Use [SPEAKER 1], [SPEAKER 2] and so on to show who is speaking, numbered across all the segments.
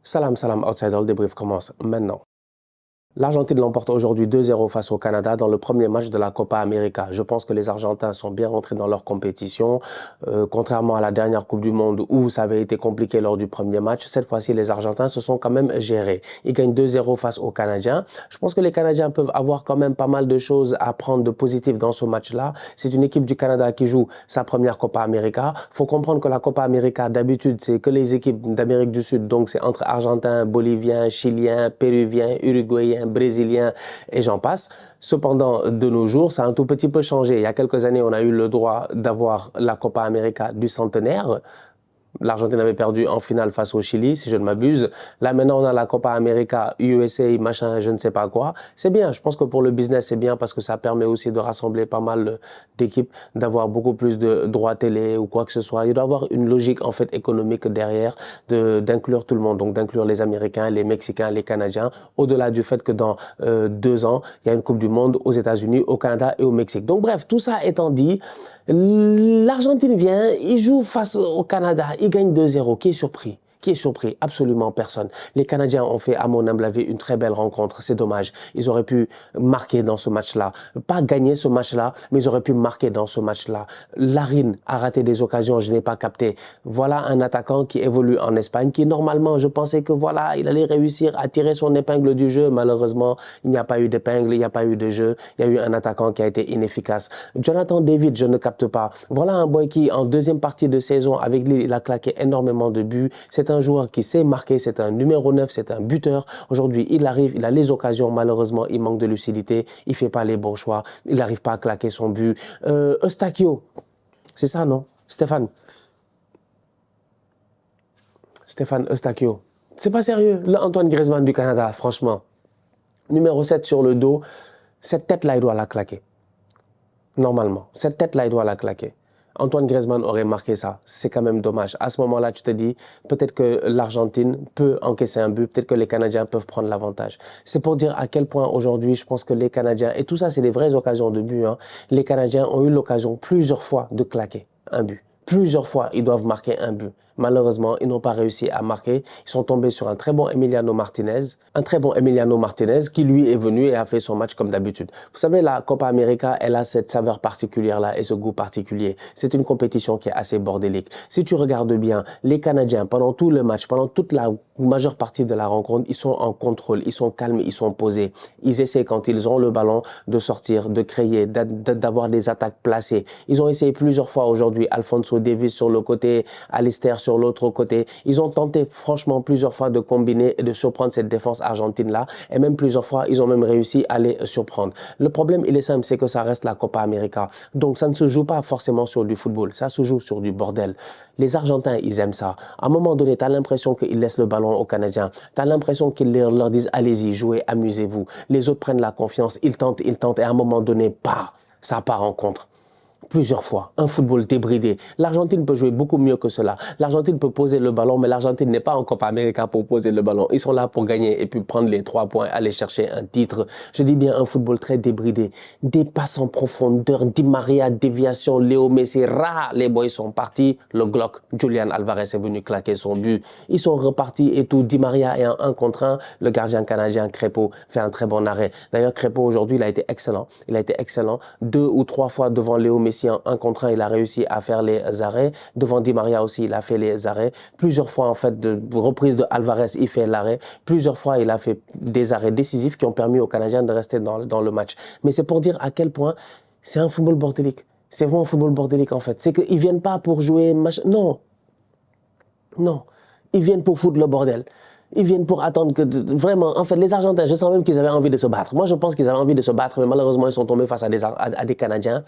[SPEAKER 1] Salam, salam, outsider, le débrief commence maintenant. L'Argentine l'emporte aujourd'hui 2-0 face au Canada dans le premier match de la Copa América. Je pense que les Argentins sont bien rentrés dans leur compétition. Contrairement à la dernière Coupe du Monde où ça avait été compliqué lors du premier match, cette fois-ci, les Argentins se sont quand même gérés. Ils gagnent 2-0 face aux Canadiens. Je pense que les Canadiens peuvent avoir quand même pas mal de choses à prendre de positif dans ce match-là. C'est une équipe du Canada qui joue sa première Copa América. Il faut comprendre que la Copa América, d'habitude, c'est que les équipes d'Amérique du Sud. Donc, c'est entre Argentins, Boliviens, Chiliens, Péruviens, Uruguayens, Brésiliens et j'en passe. Cependant, de nos jours, ça a un tout petit peu changé. Il y a quelques années, on a eu le droit d'avoir la Copa América du centenaire. L'Argentine avait perdu en finale face au Chili, si je ne m'abuse. Là, maintenant, on a la Copa América, USA, machin, je ne sais pas quoi. C'est bien. Je pense que pour le business, c'est bien parce que ça permet aussi de rassembler pas mal d'équipes, d'avoir beaucoup plus de droits télé ou quoi que ce soit. Il doit y avoir une logique, en fait, économique derrière, d'inclure tout le monde. Donc, d'inclure les Américains, les Mexicains, les Canadiens. Au-delà du fait que dans 2 ans, il y a une Coupe du Monde aux États-Unis, au Canada et au Mexique. Donc, bref, tout ça étant dit, l'Argentine vient, il joue face au Canada, il gagne 2-0. Qui est surpris? Qui est surpris? Absolument personne. Les Canadiens ont fait, à mon humble avis, une très belle rencontre. C'est dommage. Ils auraient pu marquer dans ce match-là. Pas gagner ce match-là, mais ils auraient pu marquer dans ce match-là. Larine a raté des occasions, je n'ai pas capté. Voilà un attaquant qui évolue en Espagne, qui normalement, je pensais que voilà, il allait réussir à tirer son épingle du jeu. Malheureusement, il n'y a pas eu d'épingle, il n'y a pas eu de jeu. Il y a eu un attaquant qui a été inefficace. Jonathan David, je ne capte pas. Voilà un boy qui, en deuxième partie de saison, avec lui, il a claqué énormément de buts. C'est un joueur qui sait marquer, c'est un numéro 9, c'est un buteur. Aujourd'hui, il arrive, il a les occasions, malheureusement, il manque de lucidité, il ne fait pas les bons choix, il n'arrive pas à claquer son but. Eustáquio, c'est ça, non? Stéphane Eustáquio. C'est pas sérieux, l'Antoine Griezmann du Canada, franchement. Numéro 7 sur le dos, cette tête-là, il doit la claquer. Normalement, cette tête-là, il doit la claquer. Antoine Griezmann aurait marqué ça. C'est quand même dommage. À ce moment-là, tu te dis, peut-être que l'Argentine peut encaisser un but, peut-être que les Canadiens peuvent prendre l'avantage. C'est pour dire à quel point aujourd'hui, je pense que les Canadiens, et tout ça, c'est des vraies occasions de but, hein, les Canadiens ont eu l'occasion plusieurs fois de claquer un but. Plusieurs fois, ils doivent marquer un but. Malheureusement, ils n'ont pas réussi à marquer. Ils sont tombés sur un très bon Emiliano Martinez. Un très bon Emiliano Martinez qui, lui, est venu et a fait son match comme d'habitude. Vous savez, la Copa América, elle a cette saveur particulière-là et ce goût particulier. C'est une compétition qui est assez bordélique. Si tu regardes bien, les Canadiens, pendant tout le match, pendant toute la majeure partie de la rencontre, ils sont en contrôle, ils sont calmes, ils sont posés. Ils essaient, quand ils ont le ballon, de sortir, de créer, d'avoir des attaques placées. Ils ont essayé plusieurs fois aujourd'hui, Alphonso Davies sur le côté, Alistair sur l'autre côté. Ils ont tenté franchement plusieurs fois de combiner et de surprendre cette défense argentine-là. Et même plusieurs fois, ils ont même réussi à les surprendre. Le problème, il est simple, c'est que ça reste la Copa América. Donc ça ne se joue pas forcément sur du football, ça se joue sur du bordel. Les Argentins, ils aiment ça. À un moment donné, tu as l'impression qu'ils laissent le ballon aux Canadiens. Tu as l'impression qu'ils leur disent, allez-y, jouez, amusez-vous. Les autres prennent la confiance, ils tentent, et à un moment donné, ça part en contre. Plusieurs fois, un football débridé. L'Argentine peut jouer beaucoup mieux que cela. L'Argentine peut poser le ballon, mais l'Argentine n'est pas en Copa América pour poser le ballon. Ils sont là pour gagner et puis prendre les 3 points, aller chercher un titre. Je dis bien un football très débridé. Des passes en profondeur, Di Maria, déviation, Léo Messi, les boys sont partis. Le Glock, Julian Alvarez est venu claquer son but. Ils sont repartis et tout. Di Maria est en 1 contre 1. Le gardien canadien, Crépeau, fait un très bon arrêt. D'ailleurs, Crépeau, aujourd'hui, il a été excellent. Il a été excellent. 2 ou 3 fois devant Léo Messi en 1 contre 1, il a réussi à faire les arrêts. Devant Di Maria aussi, il a fait les arrêts. Plusieurs fois, en fait, de reprise de Alvarez, il fait l'arrêt. Plusieurs fois, il a fait des arrêts décisifs qui ont permis aux Canadiens de rester dans le match. Mais c'est pour dire à quel point c'est un football bordélique. C'est vraiment un football bordélique, en fait. C'est qu'ils ne viennent pas pour jouer... Non. Non. Ils viennent pour foutre le bordel. Ils viennent pour attendre que... Vraiment, en fait, les Argentins, je sens même qu'ils avaient envie de se battre. Moi, je pense qu'ils avaient envie de se battre, mais malheureusement, ils sont tombés face à des Canadiens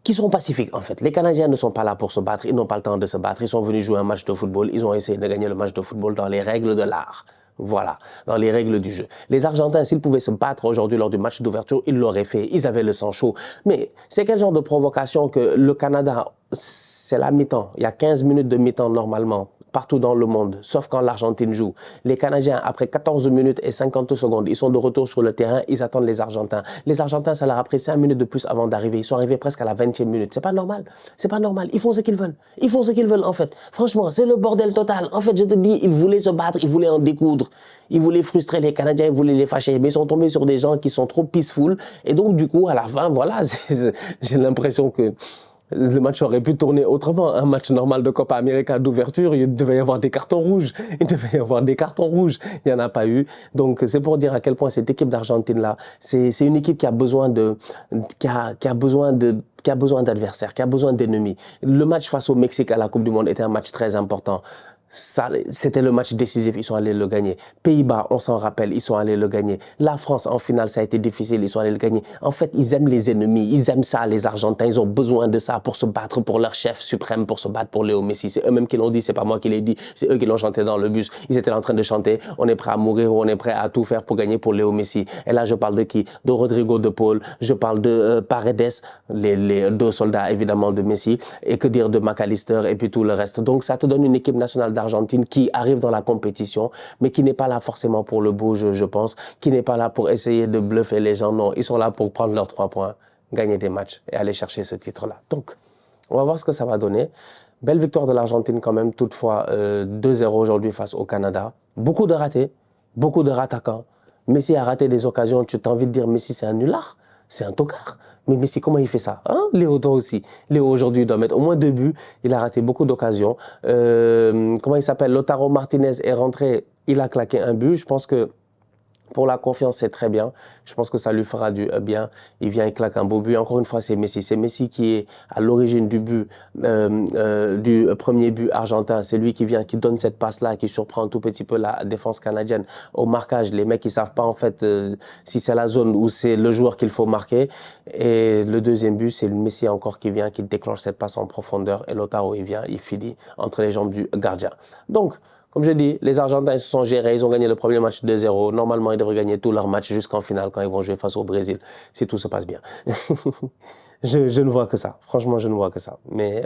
[SPEAKER 1] qui sont pacifiques, en fait. Les Canadiens ne sont pas là pour se battre, ils n'ont pas le temps de se battre. Ils sont venus jouer un match de football, ils ont essayé de gagner le match de football dans les règles de l'art. Voilà, dans les règles du jeu. Les Argentins, s'ils pouvaient se battre aujourd'hui lors du match d'ouverture, ils l'auraient fait, ils avaient le sang chaud. Mais c'est quel genre de provocation que le Canada c'est la mi-temps. Il y a 15 minutes de mi-temps normalement, partout dans le monde, sauf quand l'Argentine joue. Les Canadiens, après 14 minutes et 50 secondes, ils sont de retour sur le terrain, ils attendent les Argentins. Les Argentins, ça leur a pris 5 minutes de plus avant d'arriver. Ils sont arrivés presque à la 20e minute. C'est pas normal. C'est pas normal. Ils font ce qu'ils veulent. Ils font ce qu'ils veulent, en fait. Franchement, c'est le bordel total. En fait, je te dis, ils voulaient se battre, ils voulaient en découdre. Ils voulaient frustrer les Canadiens, ils voulaient les fâcher. Mais ils sont tombés sur des gens qui sont trop peaceful. Et donc, du coup, à la fin, voilà, j'ai l'impression que le match aurait pu tourner autrement. Un match normal de Copa América d'ouverture, il devait y avoir des cartons rouges. Il devait y avoir des cartons rouges. Il n'y en a pas eu. Donc, c'est pour dire à quel point cette équipe d'Argentine-là, c'est une équipe qui a besoin d'adversaires, qui a besoin d'ennemis. Le match face au Mexique à la Coupe du Monde était un match très important. C'était le match décisif, ils sont allés le gagner. Pays-Bas, on s'en rappelle, ils sont allés le gagner. La France, en finale, ça a été difficile, ils sont allés le gagner. En fait, ils aiment les ennemis, ils aiment ça, les Argentins, ils ont besoin de ça pour se battre pour leur chef suprême, pour se battre pour Léo Messi. C'est eux-mêmes qui l'ont dit, c'est pas moi qui l'ai dit, c'est eux qui l'ont chanté dans le bus. Ils étaient en train de chanter, on est prêt à mourir ou on est prêt à tout faire pour gagner pour Léo Messi. Et là, je parle de qui? De Rodrigo de Paul, je parle de Paredes, les deux soldats évidemment de Messi, et que dire de McAllister et puis tout le reste. Donc, ça te donne une équipe nationale d'Argentine qui arrive dans la compétition, mais qui n'est pas là forcément pour le beau jeu, je pense, qui n'est pas là pour essayer de bluffer les gens. Non, ils sont là pour prendre leurs 3 points, gagner des matchs et aller chercher ce titre-là. Donc, on va voir ce que ça va donner. Belle victoire de l'Argentine quand même, toutefois 2-0 aujourd'hui face au Canada. Beaucoup de ratés, beaucoup de rattaquants. Messi a raté des occasions, tu as envie de dire Messi c'est un nulard, c'est un tocard. Mais Messi, comment il fait ça, hein? Léo, toi aussi. Léo, aujourd'hui, doit mettre au moins 2 buts. Il a raté beaucoup d'occasions. Comment il s'appelle? Lautaro Martinez est rentré. Il a claqué un but. Je pense que pour la confiance, c'est très bien. Je pense que ça lui fera du bien. Il vient, il claque un beau but. Encore une fois, c'est Messi. C'est Messi qui est à l'origine du but, du premier but argentin. C'est lui qui vient, qui donne cette passe-là, qui surprend un tout petit peu la défense canadienne. Au marquage, les mecs, ils savent pas en fait si c'est la zone ou c'est le joueur qu'il faut marquer. Et le deuxième but, c'est Messi encore qui vient, qui déclenche cette passe en profondeur. Et Lautaro, il vient, il finit entre les jambes du gardien. Donc, comme je dis, les Argentins ils se sont gérés, ils ont gagné le premier match 2-0. Normalement, ils devraient gagner tous leurs matchs jusqu'en finale quand ils vont jouer face au Brésil, si tout se passe bien. je ne vois que ça. Franchement, je ne vois que ça. Mais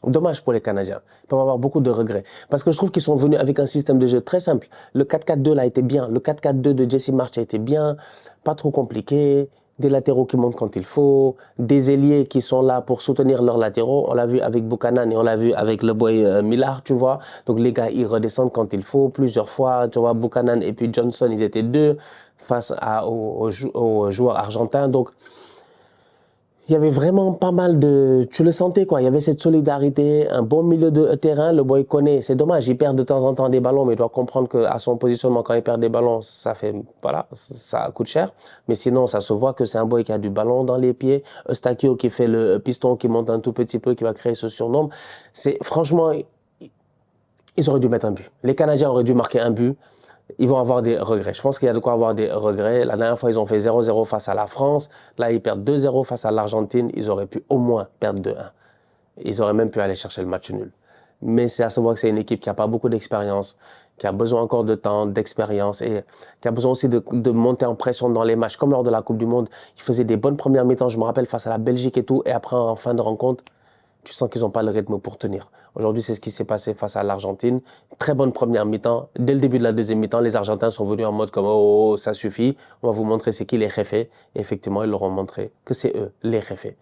[SPEAKER 1] dommage pour les Canadiens. Ils peuvent avoir beaucoup de regrets. Parce que je trouve qu'ils sont venus avec un système de jeu très simple. Le 4-4-2 là était bien. Le 4-4-2 de Jesse March a été bien. Pas trop compliqué. Des latéraux qui montent quand il faut, des ailiers qui sont là pour soutenir leurs latéraux. On l'a vu avec Buchanan et on l'a vu avec le boy Millard, tu vois. Donc les gars, ils redescendent quand il faut, plusieurs fois. Tu vois, Buchanan et puis Johnson, ils étaient deux face aux joueurs argentins. Donc, il y avait vraiment pas mal de... Tu le sentais, quoi. Il y avait cette solidarité, un bon milieu de terrain. Le boy connaît. C'est dommage, il perd de temps en temps des ballons, mais il doit comprendre qu'à son positionnement, quand il perd des ballons, ça fait... Voilà, ça coûte cher. Mais sinon, ça se voit que c'est un boy qui a du ballon dans les pieds. Eustáquio qui fait le piston, qui monte un tout petit peu, qui va créer ce surnom. C'est... Franchement, ils auraient dû mettre un but. Les Canadiens auraient dû marquer un but. Ils vont avoir des regrets. Je pense qu'il y a de quoi avoir des regrets. La dernière fois, ils ont fait 0-0 face à la France. Là, ils perdent 2-0 face à l'Argentine. Ils auraient pu au moins perdre 2-1. Ils auraient même pu aller chercher le match nul. Mais c'est à savoir que c'est une équipe qui n'a pas beaucoup d'expérience, qui a besoin encore de temps, d'expérience et qui a besoin aussi de monter en pression dans les matchs. Comme lors de la Coupe du Monde, ils faisaient des bonnes premières mi-temps, je me rappelle, face à la Belgique et tout. Et après, en fin de rencontre, tu sens qu'ils n'ont pas le rythme pour tenir. Aujourd'hui, c'est ce qui s'est passé face à l'Argentine. Très bonne première mi-temps. Dès le début de la deuxième mi-temps, les Argentins sont venus en mode comme « Oh, ça suffit, on va vous montrer c'est qui les jefes ». Et effectivement, ils leur ont montré que c'est eux, les jefes.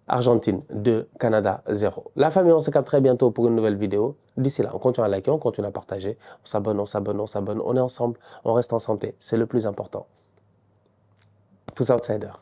[SPEAKER 1] Argentine 2, Canada 0. La famille, on se capte très bientôt pour une nouvelle vidéo. D'ici là, on continue à liker, on continue à partager. On s'abonne, on s'abonne, on s'abonne. On est ensemble, on reste en santé. C'est le plus important. Tous outsiders.